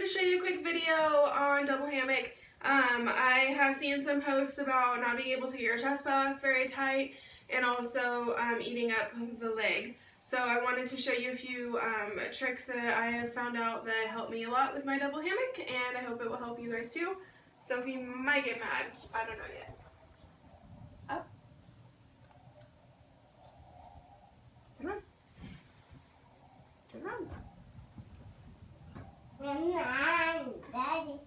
show you a quick video on double hammock. I have seen some posts about not being able to get your chest pass very tight and also eating up the leg. So I wanted to show you a few tricks that I have found out that help me a lot with my double hammock, and I hope it will help you guys too. Sophie might get mad. I don't know yet. Up. Turn around. Turn around. Daddy.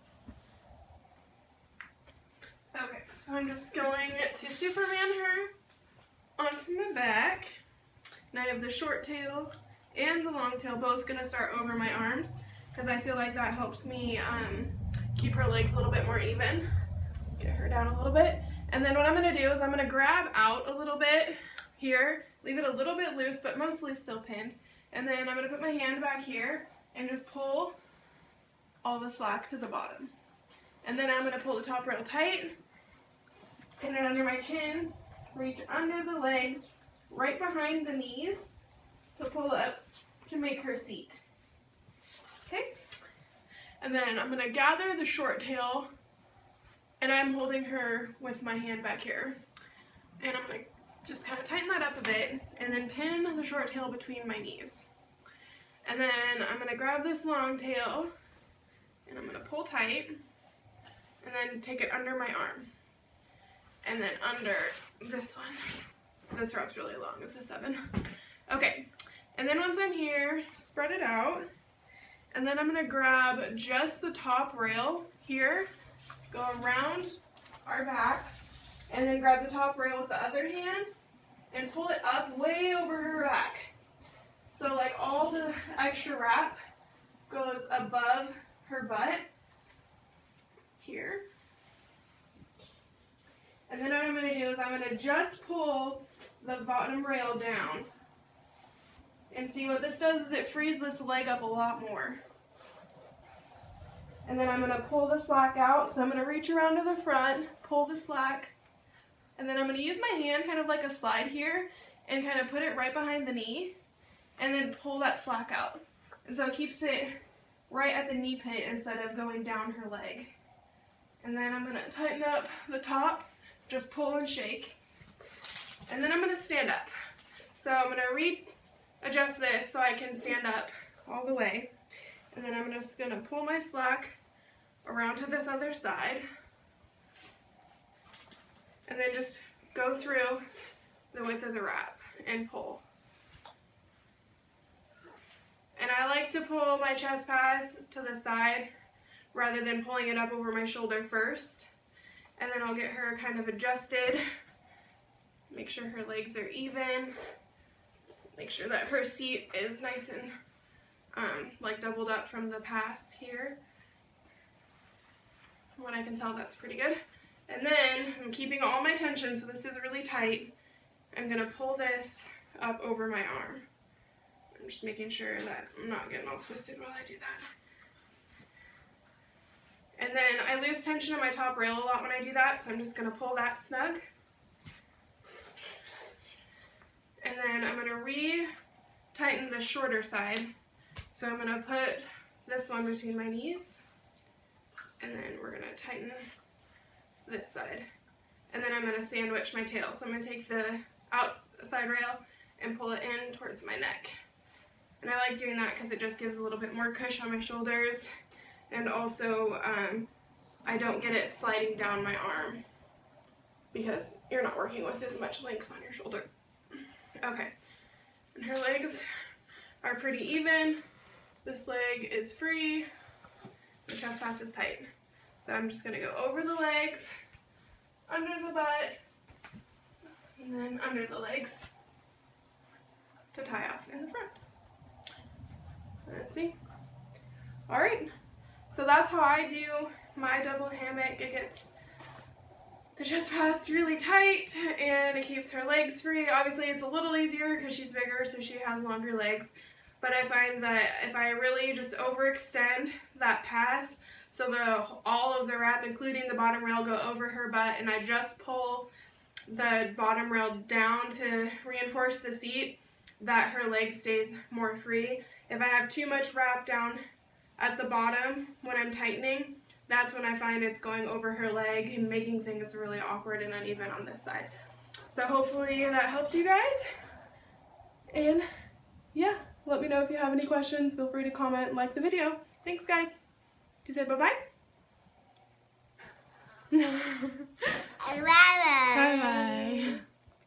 Okay, so I'm just going to Superman her onto my back. And I have the short tail and the long tail both going to start over my arms because I feel like that helps me keep her legs a little bit more even. Get her down a little bit. And then what I'm going to do is I'm going to grab out a little bit here, leave it a little bit loose but mostly still pinned. And then I'm going to put my hand back here and just pull all the slack to the bottom. And then I'm going to pull the top rail tight, pin it under my chin, reach under the legs, right behind the knees to pull up to make her seat. Okay? And then I'm going to gather the short tail, and I'm holding her with my hand back here. And I'm going to just kind of tighten that up a bit, and then pin the short tail between my knees. And then I'm going to grab this long tail, and I'm going to pull tight, and then take it under my arm. And then under this one. This rope's really long, it's a 7. Okay, and then once I'm here, spread it out. And then I'm going to grab just the top rail here, go around our backs, and then grab the top rail with the other hand, and pull it up way over her back. So like all the extra wrap goes above her butt here. And then what I'm going to do is I'm going to just pull the bottom rail down. And see what this does is it frees this leg up a lot more. And then I'm going to pull the slack out. So I'm going to reach around to the front, pull the slack, and then I'm going to use my hand kind of like a slide here and kind of put it right behind the knee and then pull that slack out. And so it keeps it right at the knee pit instead of going down her leg. And then I'm going to tighten up the top, just pull and shake. And then I'm going to stand up. So I'm going to readjust this so I can stand up all the way. And then I'm just going to pull my slack around to this other side. And then just go through the width of the wrap and pull. And I like to pull my chest pass to the side rather than pulling it up over my shoulder first. And then I'll get her kind of adjusted, make sure her legs are even, make sure that her seat is nice and like doubled up from the pass here. From what I can tell, that's pretty good. And then I'm keeping all my tension, so this is really tight. I'm going to pull this up over my arm. I'm just making sure that I'm not getting all twisted while I do that. And then I lose tension in my top rail a lot when I do that, so I'm just going to pull that snug. And then I'm going to re-tighten the shorter side. So I'm going to put this one between my knees, and then we're going to tighten this side. And then I'm going to sandwich my tail. So I'm going to take the outside rail and pull it in towards my neck. And I like doing that because it just gives a little bit more cushion on my shoulders. And also, I don't get it sliding down my arm because you're not working with as much length on your shoulder. Okay, and her legs are pretty even. This leg is free. The chest pass is tight. So I'm just going to go over the legs, under the butt, and then under the legs to tie off in the front. Let's see. Alright. So that's how I do my double hammock. It gets the chest pass really tight and it keeps her legs free. Obviously it's a little easier because she's bigger, so she has longer legs. But I find that if I really just overextend that pass, so all of the wrap, including the bottom rail, go over her butt, and I just pull the bottom rail down to reinforce the seat, that her leg stays more free. If I have too much wrap down at the bottom when I'm tightening, that's when I find it's going over her leg and making things really awkward and uneven on this side. So hopefully that helps you guys. And yeah, let me know if you have any questions. Feel free to comment and like the video. Thanks, guys. Do you say bye-bye? Bye-bye. Bye-bye.